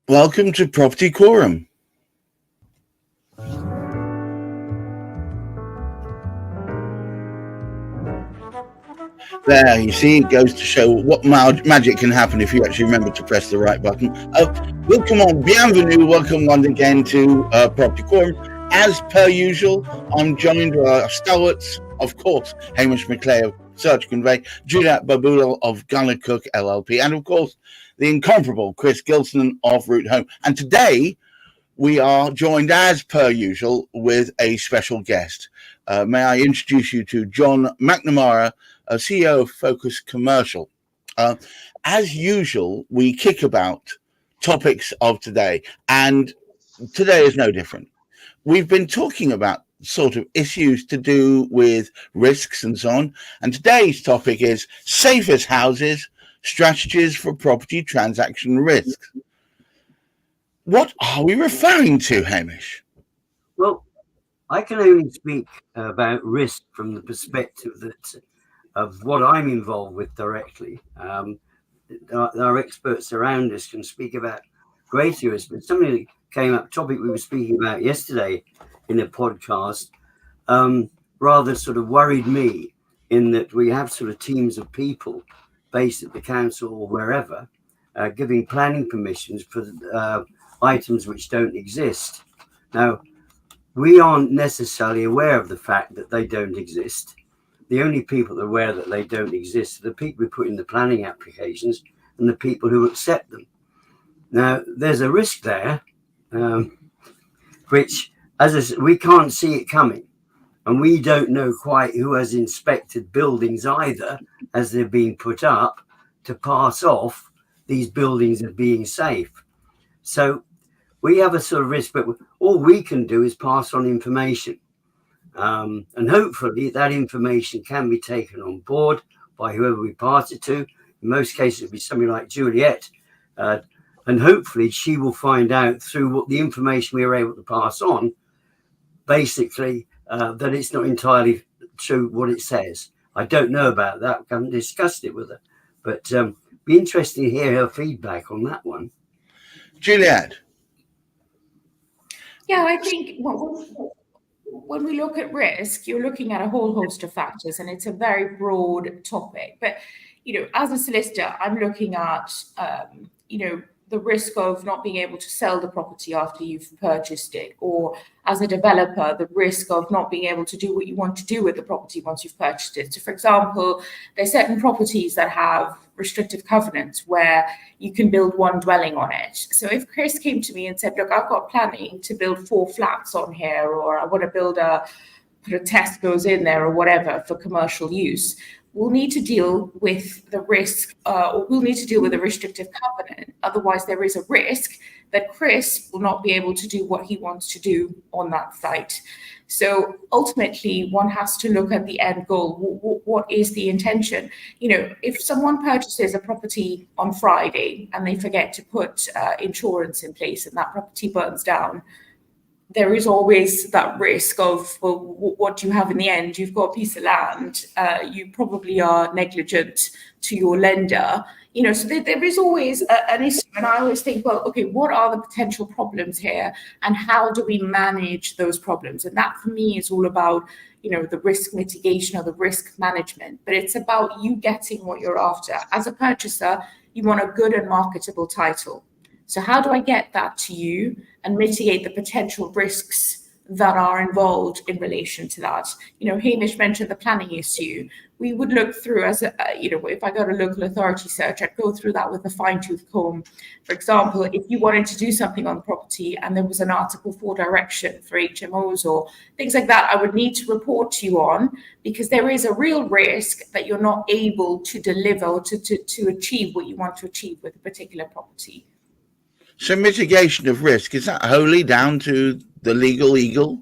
Welcome to Property Quorum. There, you see, it goes to show what magic can happen if you actually remember to press the right button. Welcome, bienvenue, welcome once again to Property Quorum. As per usual, I'm joined by stalwarts, of course, Hamish McLay of Search Convey, Juliet Baboolal of gunnercooke LLP, and of course, the incomparable Chris Gilsenan of Route Home. And today, we are joined, as per usual, with a special guest. May I introduce you to John McNamara, CEO of Focus Commercial. As usual, we kick about topics of today, and today is no different. We've been talking about sort of issues to do with risks and so on, and today's topic is safest houses, strategies for property transaction risks. What are we referring to, Hamish? Well, I can only speak about risk from the perspective of what I'm involved with directly. Our experts around us can speak about greater risk, but something that came up, topic we were speaking about yesterday in a podcast, rather sort of worried me, in that we have sort of teams of people based at the council or wherever, giving planning permissions for items which don't exist. Now, we aren't necessarily aware of the fact that they don't exist. The only people that are aware that they don't exist are the people who put in the planning applications and the people who accept them. Now, there's a risk there, which, we can't see it coming. And we don't know quite who has inspected buildings either as they're being put up to pass off these buildings as being safe. So we have a sort of risk, but all we can do is pass on information. And hopefully that information can be taken on board by whoever we pass it to. In most cases, it'll be somebody like Juliet. And hopefully she will find out through what the information we are able to pass on, basically, that it's not entirely true what it says. I don't know about that. I haven't discussed it with her. But be interesting to hear her feedback on that one. Juliet. Yeah, I think when we look at risk, you're looking at a whole host of factors, and it's a very broad topic. But, as a solicitor, I'm looking at, the risk of not being able to sell the property after you've purchased it, or as a developer, the risk of not being able to do what you want to do with the property once you've purchased it. So, for example, there's certain properties that have restrictive covenants where you can build one dwelling on it. So if Chris came to me and said, look, I've got planning to build 4 flats on here, or I want to put a Tesco's in there or whatever for commercial use, we'll need to deal with the risk, or we'll need to deal with a restrictive covenant. Otherwise, there is a risk that Chris will not be able to do what he wants to do on that site. So ultimately, one has to look at the end goal. What is the intention? If someone purchases a property on Friday and they forget to put insurance in place and that property burns down, there is always that risk of, well, what do you have in the end? You've got a piece of land. You probably are negligent to your lender. So there is always an issue. And I always think, well, okay, what are the potential problems here? And how do we manage those problems? And that, for me, is all about, the risk mitigation or the risk management. But it's about you getting what you're after. As a purchaser, you want a good and marketable title. So how do I get that to you and mitigate the potential risks that are involved in relation to that? Hamish mentioned the planning issue. We would look through, if I got a local authority search, I'd go through that with a fine-tooth comb. For example, if you wanted to do something on the property and there was an Article 4 direction for HMOs or things like that, I would need to report to you on, because there is a real risk that you're not able to deliver or to achieve what you want to achieve with a particular property. So mitigation of risk, is that wholly down to the legal eagle?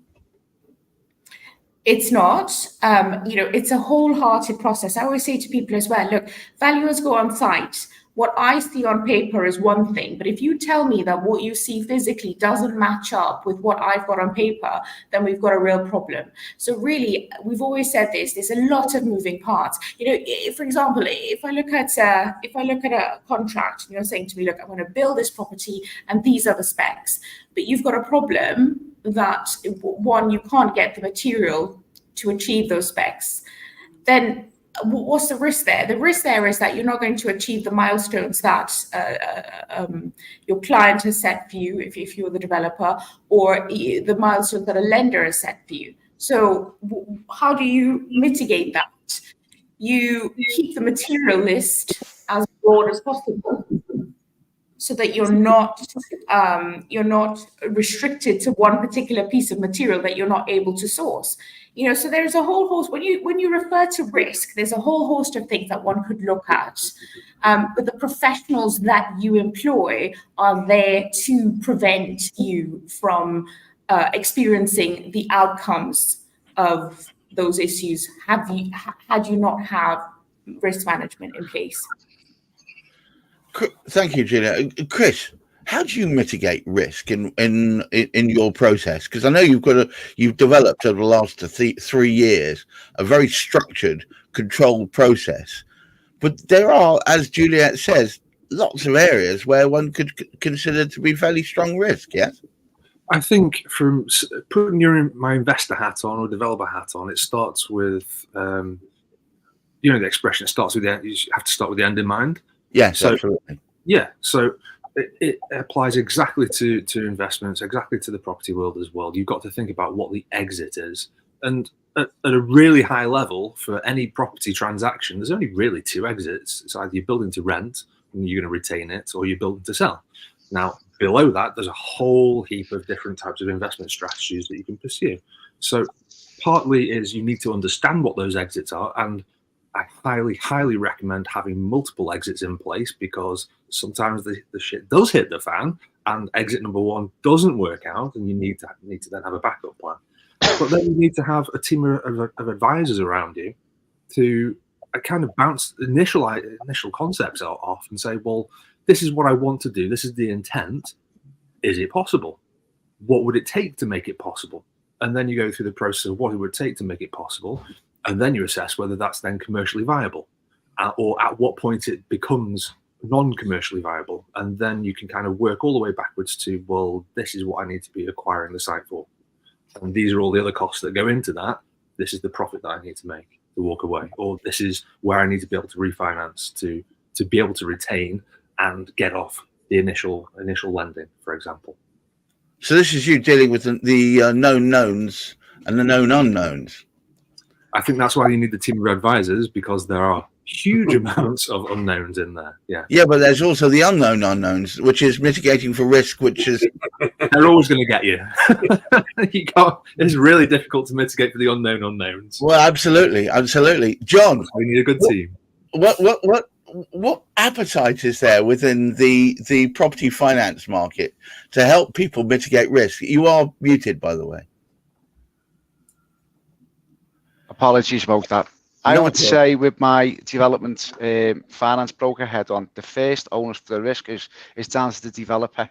It's not. It's a wholehearted process. I always say to people as well, look, valuers go on site what I see on paper is one thing, but if you tell me that what you see physically doesn't match up with what I've got on paper, then we've got a real problem. So really, we've always said this, there's a lot of moving parts. You know, for example, if I look at a contract, you're saying to me, look, I'm going to build this property and these are the specs, but you've got a problem that, one, you can't get the material to achieve those specs, then what's the risk there? The risk there is that you're not going to achieve the milestones that your client has set for you, if you're the developer, or the milestones that a lender has set for you. So how do you mitigate that? You keep the material list as broad as possible, so that you're not restricted to one particular piece of material that you're not able to source. You know, so there's a whole host, when you refer to risk, there's a whole host of things that one could look at. But the professionals that you employ are there to prevent you from experiencing the outcomes of those issues had you not have risk management in place. Thank you, Juliet. Chris, how do you mitigate risk in your process? Because I know you've developed over the last 3 years a very structured, controlled process. But there are, as Juliet says, lots of areas where one could consider to be fairly strong risk. Yes. I think from putting my investor hat on or developer hat on, it starts with, the expression, it starts with you have to start with the end in mind. Yes, so, absolutely. Yeah, so it applies exactly to investments, exactly to the property world as well. You've got to think about what the exit is. And at a really high level, for any property transaction, there's only really 2 exits. It's either you're building to rent and you're going to retain it, or you're building to sell. Now, below that, there's a whole heap of different types of investment strategies that you can pursue. So partly is you need to understand what those exits are, and I highly, highly recommend having multiple exits in place, because sometimes the shit does hit the fan and exit number 1 doesn't work out, and you need to then have a backup plan. But then you need to have a team of advisors around you to kind of bounce initial concepts off and say, well, this is what I want to do. This is the intent. Is it possible? What would it take to make it possible? And then you go through the process of what it would take to make it possible. And then you assess whether that's then commercially viable, or at what point it becomes non-commercially viable. And then you can kind of work all the way backwards to, well, this is what I need to be acquiring the site for. And these are all the other costs that go into that. This is the profit that I need to make to walk away. Or this is where I need to be able to refinance to be able to retain and get off the initial lending, for example. So this is you dealing with the known knowns and the known unknowns. I think that's why you need the team of advisors, because there are huge amounts of unknowns in there. Yeah, but there's also the unknown unknowns, which is mitigating for risk, which is they're always going to get you. You can't. It's really difficult to mitigate for the unknown unknowns. Well, absolutely. John, we need a good team. What appetite is there within the property finance market to help people mitigate risk? You are muted, by the way. Apologies about that. I would say with my development finance broker head on, the first onus for the risk is down to the developer.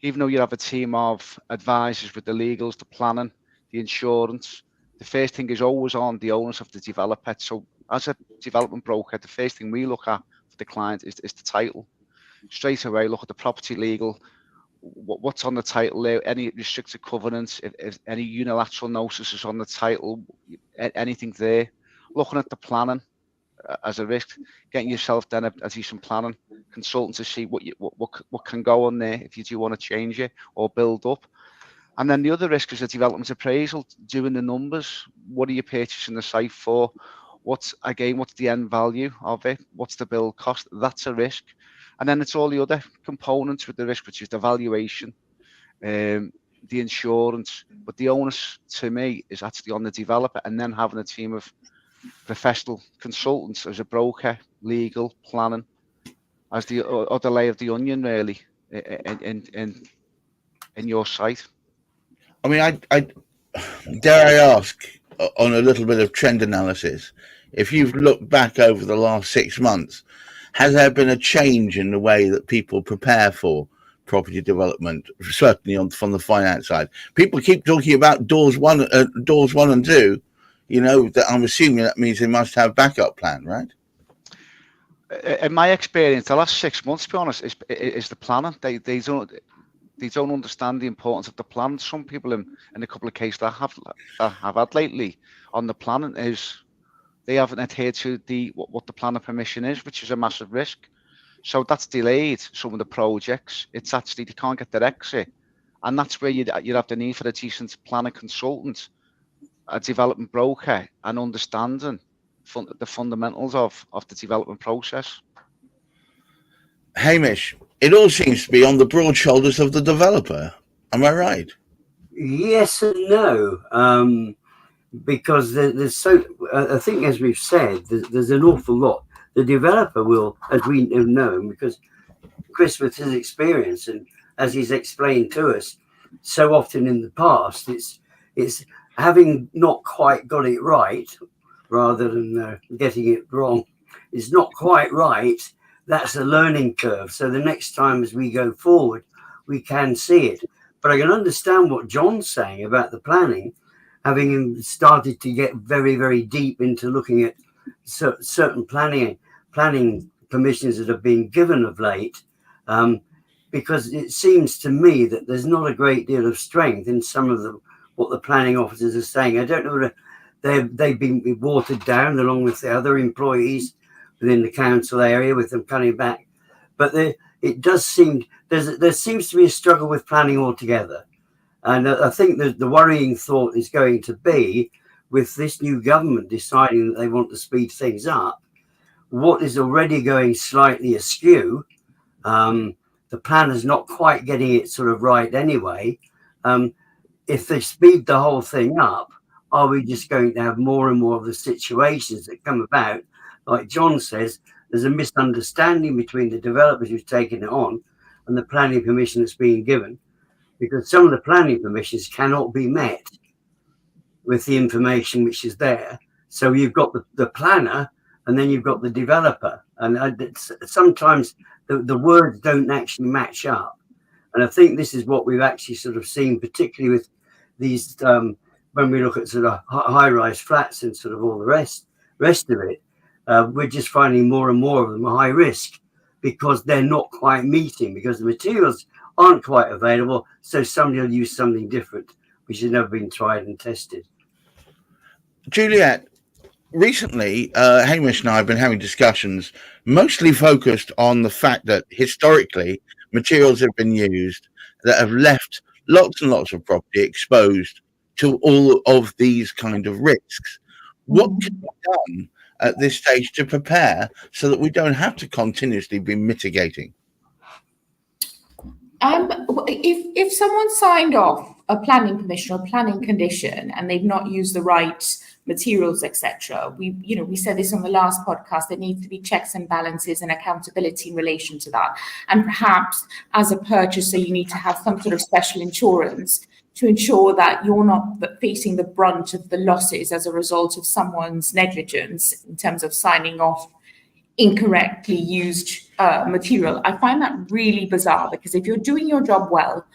Even though you have a team of advisors with the legals, the planning, the insurance, the first thing is always on the onus of the developer. So as a development broker, the first thing we look at for the client is the title. Straight away, look at the property legal, what's on the title there, any restricted covenants, if any unilateral notices on the title, anything there. Looking at the planning as a risk, getting yourself then a decent planning consultant to see what can go on there if you do want to change it or build up. And then the other risk is the development appraisal, doing the numbers. What are you purchasing the site for? What's the end value of it? What's the build cost? That's a risk. And then it's all the other components with the risk, which is the valuation, the insurance. But the onus to me is actually on the developer, and then having a team of professional consultants as a broker, legal, planning, as the other layer of the onion, really, in your site. I mean, I dare I ask, on a little bit of trend analysis, if you've looked back over the last 6 months, has there been a change in the way that people prepare for property development, certainly from the finance side? People keep talking about doors one and two. That I'm assuming that means they must have backup plan, right? In my experience, the last 6 months, to be honest, is the planning. They don't understand the importance of the plan. Some people in a couple of cases that I have had lately on the planning is they haven't adhered to what the planning permission is, which is a massive risk. So that's delayed some of the projects. It's actually they can't get their exit, and that's where you'd have the need for a decent planning consultant, a development broker, and understanding the fundamentals of the development process. Hamish, it all seems to be on the broad shoulders of the developer. Am I right? Yes and no, because there's I think, as we've said, there's an awful lot. The developer will, as we have known, because Chris, with his experience and as he's explained to us so often in the past, it's having not quite got it right, rather than getting it wrong. It's not quite right. That's a learning curve. So the next time as we go forward, we can see it. But I can understand what John's saying about the planning, having started to get very, very deep into looking at certain planning permissions that have been given of late, because it seems to me that there's not a great deal of strength in some of what the planning officers are saying. I don't know whether they've been watered down along with the other employees within the council area, with them coming back. But it does seem there seems to be a struggle with planning altogether. And I think that the worrying thought is going to be, with this new government deciding that they want to speed things up, what is already going slightly askew, the planner's not quite getting it sort of right anyway. If they speed the whole thing up, are we just going to have more and more of the situations that come about? Like John says, there's a misunderstanding between the developers who've taken it on and the planning permission that's being given, because some of the planning permissions cannot be met with the information which is there. So you've got the planner and then you've got the developer. And sometimes the words don't actually match up. And I think this is what we've actually sort of seen, particularly with these, when we look at sort of high-rise flats and sort of all the rest of it, we're just finding more and more of them are high risk because they're not quite meeting, because the materials aren't quite available. So somebody will use something different, which has never been tried and tested. Juliet, recently, Hamish and I have been having discussions mostly focused on the fact that historically materials have been used that have left lots and lots of property exposed to all of these kind of risks. What can be done at this stage to prepare so that we don't have to continuously be mitigating? If someone signed off a planning permission or planning condition and they've not used the right materials, etc., we said this on the last podcast, there needs to be checks and balances and accountability in relation to that. And perhaps as a purchaser, you need to have some sort of special insurance to ensure that you're not facing the brunt of the losses as a result of someone's negligence in terms of signing off incorrectly used material. I find that really bizarre, because if you're doing your job well,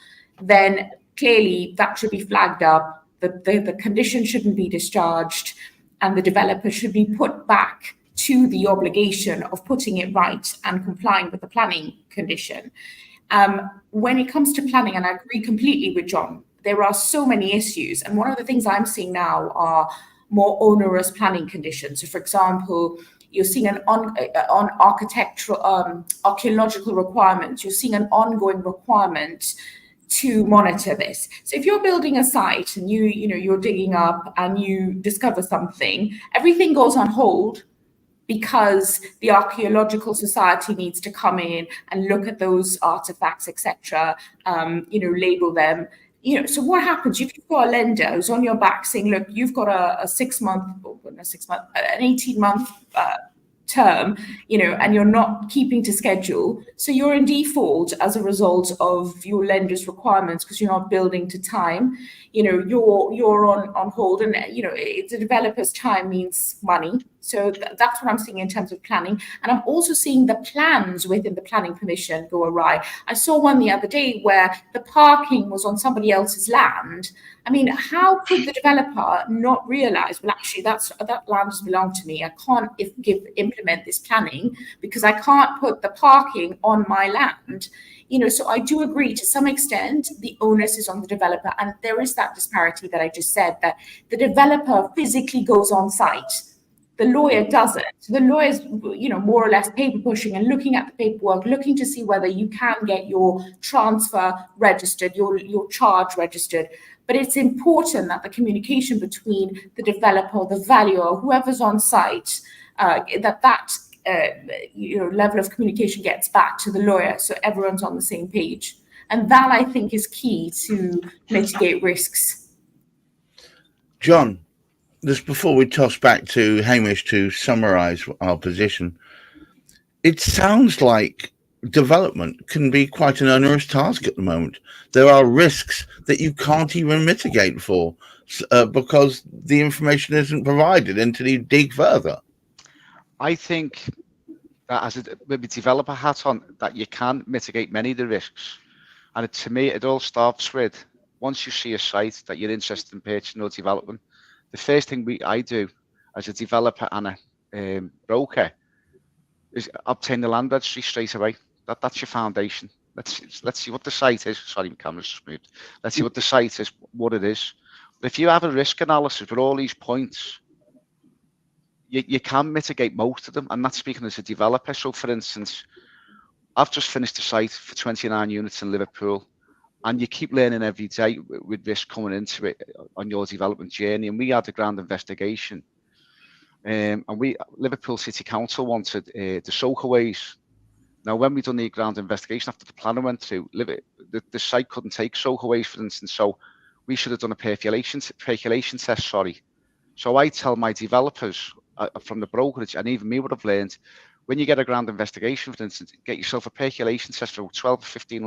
then clearly that should be flagged up, the condition shouldn't be discharged, and the developer should be put back to the obligation of putting it right and complying with the planning condition. When it comes to planning, and I agree completely with John, there are so many issues. And one of the things I'm seeing now are more onerous planning conditions. So, for example, you're seeing on architectural, archaeological requirements, you're seeing an ongoing requirement to monitor this. So if you're building a site and you're digging up and you discover something, everything goes on hold because the Archaeological Society needs to come in and look at those artifacts, etc., label them. So what happens if you've got a lender who's on your back saying, look, you've got an 18-month term, and you're not keeping to schedule. So you're in default as a result of your lender's requirements because you're not building to time. You're on hold, and the developer's time means money. So that's what I'm seeing in terms of planning. And I'm also seeing the plans within the planning permission go awry. I saw one the other day where the parking was on somebody else's land. I mean, how could the developer not realize, well, actually, that land does belong to me. I can't implement this planning because I can't put the parking on my land. So I do agree to some extent the onus is on the developer. And there is that disparity that I just said, that the developer physically goes on site. The lawyer doesn't. The lawyer's, more or less paper pushing and looking at the paperwork, looking to see whether you can get your transfer registered, your charge registered. But it's important that the communication between the developer, the valuer, whoever's on site, that level of communication gets back to the lawyer, so everyone's on the same page. And that, I think, is key to mitigate risks. John, just before we toss back to Hamish to summarise our position, it sounds like development can be quite an onerous task at the moment. There are risks that you can't even mitigate for because the information isn't provided until you dig further. I think that as a maybe developer hat on, that you can mitigate many of the risks. And to me, it all starts with, once you see a site that you're interested in purchasing or developing, the first thing I do as a developer and a broker is obtain the land registry straight away. That's your foundation. Let's see what the site is. Sorry, my camera's just moved. Let's see what the site is, what it is. But if you have a risk analysis with all these points, you can mitigate most of them. And that's speaking as a developer. So, for instance, I've just finished a site for 29 units in Liverpool. And you keep learning every day with risk coming into it on your development journey. And we had a grand investigation. And Liverpool City Council wanted the soakaways. Now, when we done the ground investigation after the planner went through, the site couldn't take soakaways, for instance. So we should have done a percolation test, sorry. So I tell my developers from the brokerage, and even me would have learned, when you get a ground investigation, for instance, get yourself a percolation test for £1,200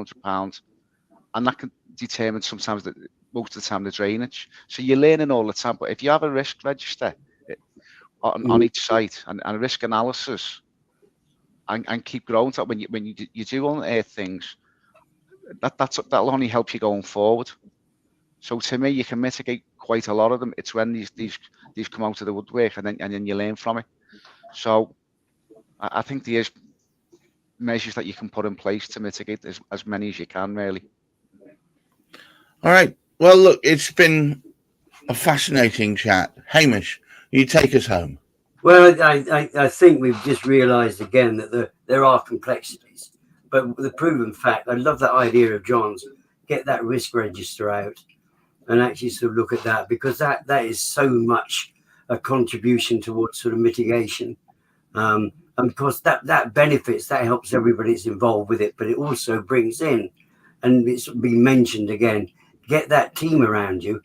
to £1,500. And that can determine sometimes most of the time the drainage. So you're learning all the time. But if you have a risk register on each site and a risk analysis and keep growing, that when you do unearth things, that'll only help you going forward. So to me, you can mitigate quite a lot of them. It's when these come out of the woodwork and then you learn from it. So I think there's measures that you can put in place to mitigate as many as you can, really. All right. Well, look, it's been a fascinating chat. Hamish, you take us home. Well, I think we've just realised again that there are complexities. But the proven fact, I love that idea of John's, get that risk register out and actually sort of look at that, because that is so much a contribution towards sort of mitigation. And because that benefits, that helps everybody that's involved with it, but it also brings in, and it's been mentioned again, get that team around you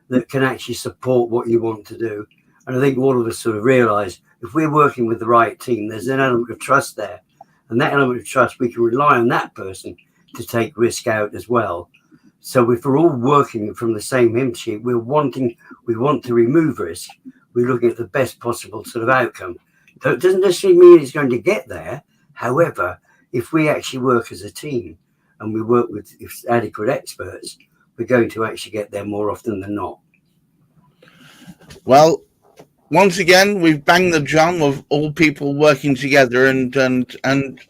that can actually support what you want to do. And I think all of us sort of realise if we're working with the right team, there's an element of trust there. And that element of trust, we can rely on that person to take risk out as well. So if we're all working from the same hymn sheet, we want to remove risk, we're looking at the best possible sort of outcome. So it doesn't necessarily mean it's going to get there. However, if we actually work as a team and we work with adequate experts, we're going to actually get there more often than not. Well, once again, we've banged the drum of all people working together and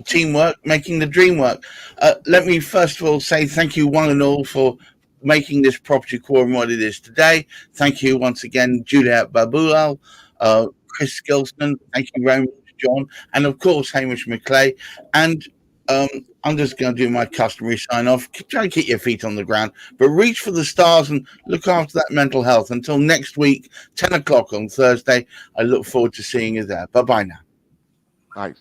teamwork, making the dream work. Let me first of all say thank you one and all for making this property quorum what it is today. Thank you once again, Juliet Baboolal, Chris Gilsenan. Thank you very much, John, and of course Hamish McLay. And I'm just going to do my customary sign off. Try to keep your feet on the ground, but reach for the stars and look after that mental health. Until next week, 10 o'clock on Thursday. I look forward to seeing you there. Bye-bye now. Bye.